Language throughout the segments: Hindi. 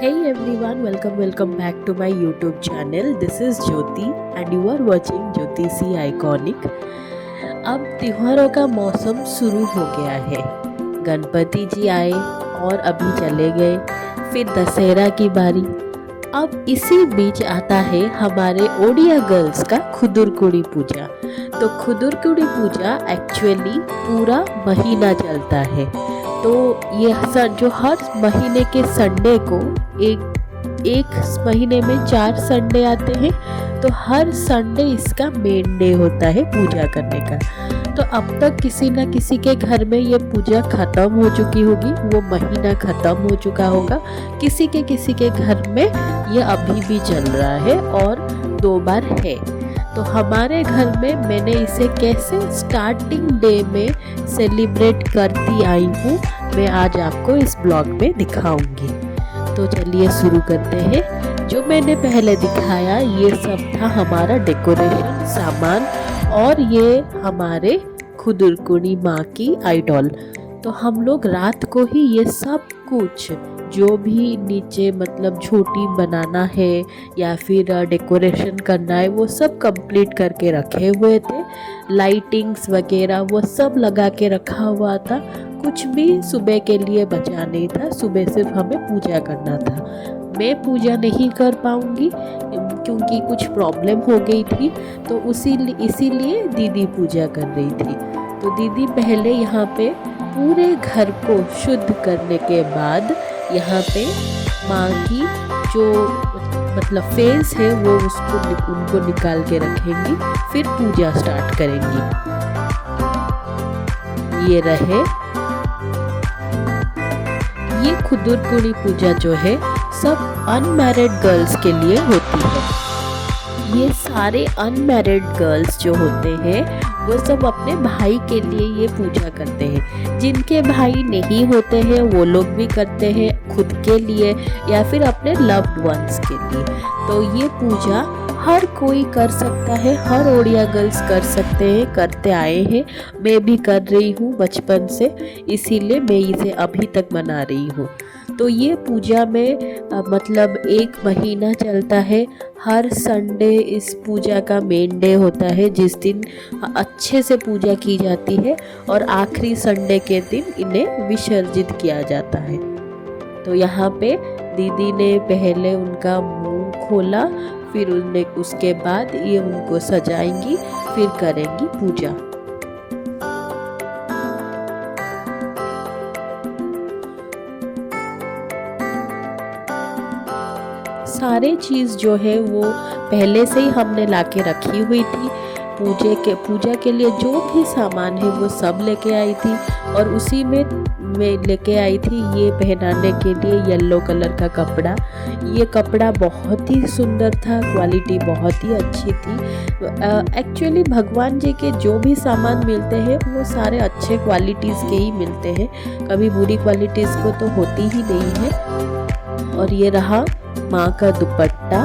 Hey everyone, welcome back to my YouTube channel. This is Jyoti and you are watching Jyoti C Iconic. अब त्योहारों का मौसम शुरू हो गया है। गणपति जी आए और अभी चले गए, फिर दशहरा की बारी। अब इसी बीच आता है हमारे ओडिया गर्ल्स का खुदुरकुड़ी पूजा। तो खुदुरकुड़ी पूजा एक्चुअली पूरा महीना चलता है। तो ये जो हर महीने के संडे को एक महीने में 4 संडे आते हैं, तो हर संडे इसका मेन डे होता है पूजा करने का। तो अब तक किसी न किसी के घर में ये पूजा ख़त्म हो चुकी होगी, वो महीना ख़त्म हो चुका होगा। किसी के घर में ये अभी भी चल रहा है और 2 बार है। तो हमारे घर में मैंने इसे कैसे स्टार्टिंग डे में सेलिब्रेट करती आई हूँ, मैं आज आपको इस ब्लॉग में दिखाऊंगी। तो चलिए शुरू करते हैं। जो मैंने पहले दिखाया ये सब था हमारा डेकोरेशन सामान, और ये हमारे खुदुरकुड़ी माँ की आइडॉल। तो हम लोग रात को ही ये सब कुछ जो भी नीचे मतलब झोटी बनाना है या फिर डेकोरेशन करना है वो सब कंप्लीट करके रखे हुए थे। लाइटिंग्स वगैरह वो सब लगा के रखा हुआ था। कुछ भी सुबह के लिए बचा नहीं था, सुबह सिर्फ हमें पूजा करना था। मैं पूजा नहीं कर पाऊंगी क्योंकि कुछ प्रॉब्लम हो गई थी, तो इसीलिए दीदी पूजा कर रही थी। तो दीदी पहले यहाँ पे पूरे घर को शुद्ध करने के बाद यहाँ पे माँ की जो मतलब फेस है वो उनको निकाल के रखेंगी, फिर पूजा स्टार्ट करेंगी। ये रहे, ये खुदुरकुड़ी पूजा जो है सब अनमैरिड गर्ल्स के लिए होती है। ये सारे अनमैरिड गर्ल्स जो होते हैं वो सब अपने भाई के लिए ये पूजा करते हैं। जिनके भाई नहीं होते हैं वो लोग भी करते हैं खुद के लिए या फिर अपने लव्ड वंस के लिए। तो ये पूजा हर कोई कर सकता है, हर ओडिया गर्ल्स कर सकते हैं, करते आए हैं। मैं भी कर रही हूँ बचपन से, इसीलिए मैं इसे अभी तक मना रही हूँ। तो ये पूजा में मतलब 1 महीना चलता है। हर संडे इस पूजा का मेन डे होता है, जिस दिन अच्छे से पूजा की जाती है और आखिरी संडे के दिन इन्हें विसर्जित किया जाता है। तो यहाँ पे दीदी ने पहले उनका मुंह खोला, फिर उसके बाद ये उनको सजाएंगी, फिर करेंगी पूजा। सारे चीज़ जो है वो पहले से ही हमने लाके रखी हुई थी। पूजा के लिए जो भी सामान है वो सब लेके आई थी, और उसी में मैं लेके आई थी ये पहनाने के लिए येलो कलर का कपड़ा। ये कपड़ा बहुत ही सुंदर था, क्वालिटी बहुत ही अच्छी थी। एक्चुअली भगवान जी के जो भी सामान मिलते हैं वो सारे अच्छे क्वालिटीज़ के ही मिलते हैं, कभी बुरी क्वालिटीज़ को तो होती ही नहीं है। और ये रहा माँ का दुपट्टा,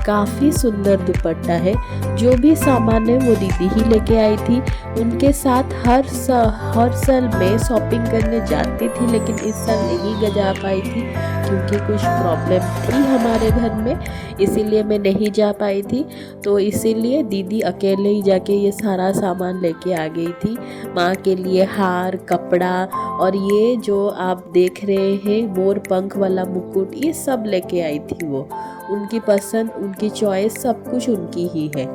काफ़ी सुंदर दुपट्टा है। जो भी सामान है वो दीदी ही लेके आई थी। उनके साथ हर साल मैं शॉपिंग करने जाती थी, लेकिन इस साल नहीं जा पाई थी क्योंकि कुछ प्रॉब्लम थी हमारे घर में, इसीलिए मैं नहीं जा पाई थी। तो इसीलिए दीदी अकेले ही जाके ये सारा सामान लेके आ गई थी। माँ के लिए हार, कपड़ा, और ये जो आप देख रहे हैं मोर पंख वाला मुकुट, ये सब लेके आई थी वो। उनकी पसंद, उनकी चॉइस, सब कुछ उनकी ही है।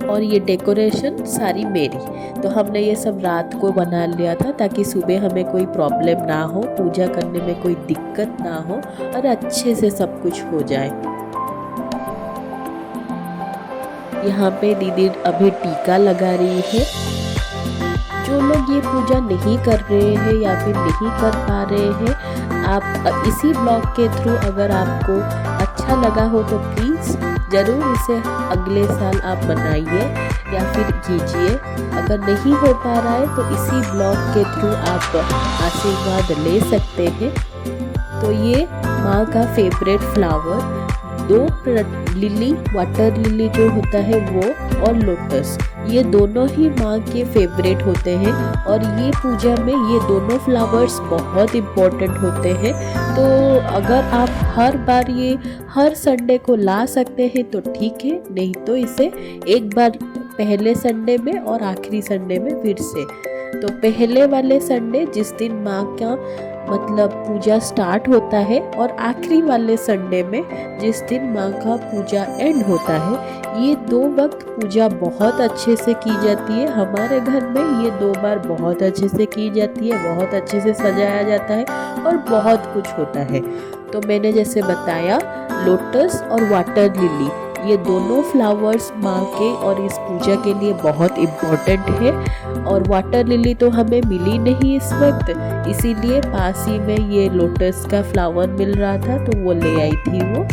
और ये डेकोरेशन सारी मेरी। तो हमने ये सब रात को बना लिया था ताकि सुबह हमें कोई प्रॉब्लम ना हो, पूजा करने में कोई दिक्कत ना हो और अच्छे से सब कुछ हो जाए। यहाँ पे दीदी अभी टीका लगा रही है। जो लोग ये पूजा नहीं कर रहे हैं या फिर नहीं कर पा रहे हैं, आप इसी ब्लॉग के थ्रू अगर आपको अच्छा लगा हो तो प्लीज़ ज़रूर इसे अगले साल आप बनाइए या फिर कीजिए। अगर नहीं हो पा रहा है तो इसी ब्लॉग के थ्रू आप आशीर्वाद ले सकते हैं। तो ये माँ का favourite flower, 2 lily, water lily जो होता है वो, और लोटस, ये दोनों ही माँ के फेवरेट होते हैं और ये पूजा में ये दोनों फ्लावर्स बहुत इम्पोर्टेंट होते हैं। तो अगर आप हर बार ये हर संडे को ला सकते हैं तो ठीक है, नहीं तो इसे एक बार पहले संडे में और आखिरी संडे में फिर से। तो पहले वाले संडे जिस दिन माँ का मतलब पूजा स्टार्ट होता है और आखिरी वाले संडे में जिस दिन माँ का पूजा एंड होता है, ये 2 वक्त पूजा बहुत अच्छे से की जाती है। हमारे घर में ये 2 बार बहुत अच्छे से की जाती है, बहुत अच्छे से सजाया जाता है और बहुत कुछ होता है। तो मैंने जैसे बताया, लोटस और वाटर लिली ये दोनों फ्लावर्स माँ के और इस पूजा के लिए बहुत इम्पोर्टेंट है। और वाटर लिली तो हमें मिली नहीं इस वक्त, इसीलिए पास ही में ये लोटस का फ्लावर मिल रहा था तो वो ले आई थी वो।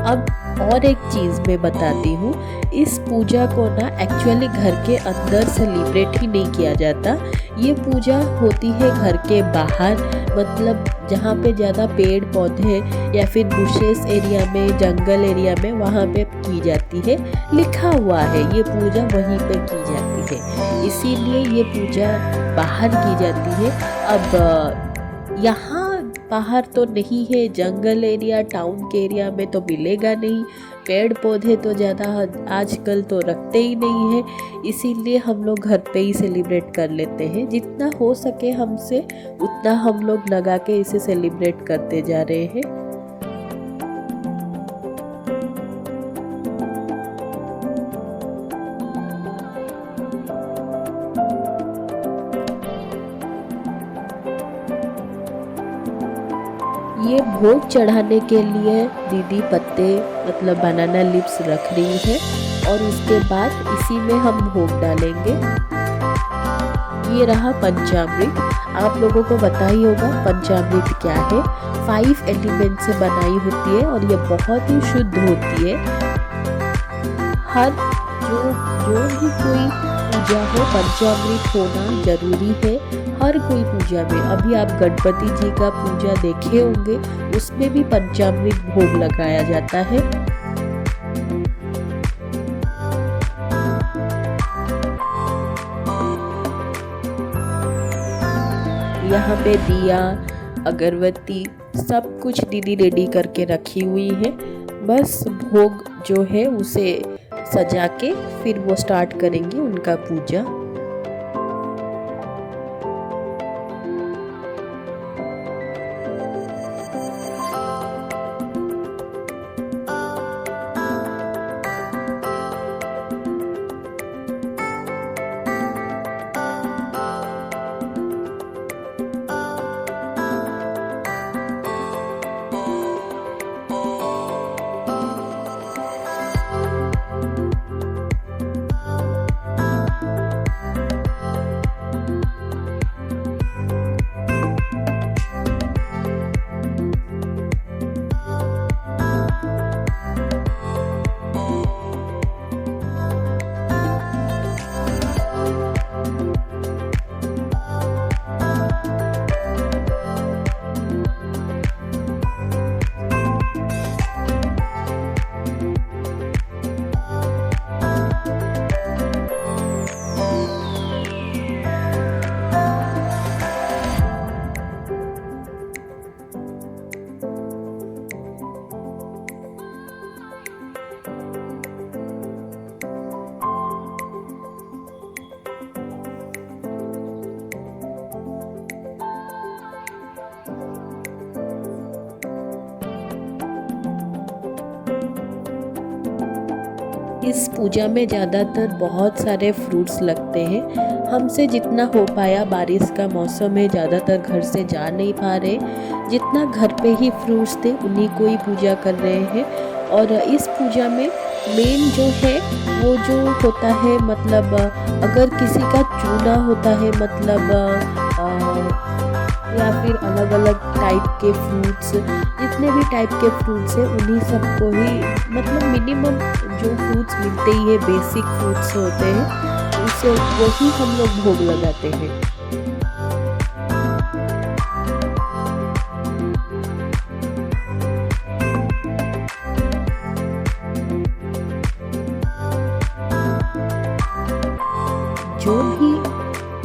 अब और एक चीज़ मैं बताती हूँ, इस पूजा को ना एक्चुअली घर के अंदर सेलिब्रेट ही नहीं किया जाता। ये पूजा होती है घर के बाहर, मतलब जहाँ पे ज़्यादा पेड़ पौधे या फिर बुशेस एरिया में, जंगल एरिया में, वहाँ पे की जाती है। लिखा हुआ है ये पूजा वहीं पे की जाती है, इसीलिए ये पूजा बाहर की जाती है। अब यहाँ बाहर तो नहीं है, जंगल एरिया टाउन के एरिया में तो मिलेगा नहीं। पेड़ पौधे तो ज़्यादा आजकल तो रखते ही नहीं है, इसीलिए हम लोग घर पे ही सेलिब्रेट कर लेते हैं। जितना हो सके हमसे उतना हम लोग लगा के इसे सेलिब्रेट करते जा रहे हैं। ये भोग चढ़ाने के लिए दीदी पत्ते मतलब बनाना लीव्स रख रही है और उसके बाद इसी में हम भोग डालेंगे। ये रहा पंचामृत। आप लोगों को पता ही होगा पंचामृत क्या है। 5 एलिमेंट से बनाई होती है और ये बहुत ही शुद्ध होती है। हर जो भी कोई पूजा हो पंचामृत होना जरूरी है, हर कोई पूजा में। अभी आप गणपति जी का पूजा देखे होंगे, उसमें भी पंचामृत भोग लगाया जाता है। यहाँ पे दिया, अगरबत्ती सब कुछ दीदी रेडी करके रखी हुई है। बस भोग जो है उसे सजा के फिर वो स्टार्ट करेंगे उनका पूजा। इस पूजा में ज़्यादातर बहुत सारे फ्रूट्स लगते हैं। हमसे जितना हो पाया, बारिश का मौसम है, ज़्यादातर घर से जा नहीं पा रहे, जितना घर पे ही फ्रूट्स थे उन्हीं को ही पूजा कर रहे हैं। और इस पूजा में मेन जो है वो जो होता है, मतलब अगर किसी का चूना होता है, मतलब या फिर अलग अलग टाइप के फ्रूट्स, जितने भी टाइप के फ्रूट्स हैं उन्हीं सबको ही, मतलब मिनिमम जो फ्रूट्स मिलते ही है, बेसिक फ्रूट्स होते हैं, उससे वही हम लोग भोग लगाते हैं। जो भी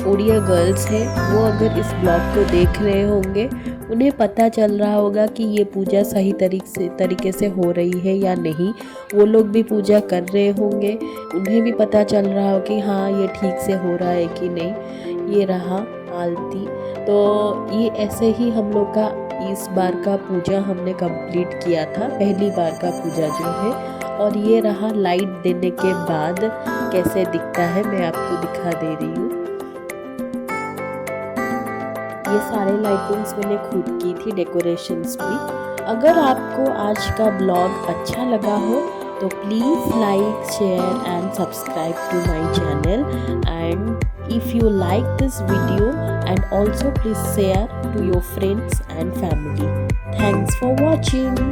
ओडिया गर्ल्स हैं वो अगर इस ब्लॉग को देख रहे होंगे उन्हें पता चल रहा होगा कि ये पूजा सही तरीके से हो रही है या नहीं। वो लोग भी पूजा कर रहे होंगे, उन्हें भी पता चल रहा हो कि हाँ ये ठीक से हो रहा है कि नहीं। ये रहा आरती। तो ये ऐसे ही हम लोग का इस बार का पूजा हमने कंप्लीट किया था, पहली बार का पूजा जो है। और ये रहा लाइट देने के बाद कैसे दिखता है, मैं आपको दिखा दे रही हूँ। ये सारे लाइटिंग्स मैंने खुद की थी, डेकोरेशंस भी। अगर आपको आज का ब्लॉग अच्छा लगा हो तो please like, share and subscribe to my channel. And if you like this video, and also please share to your friends and family. Thanks for watching.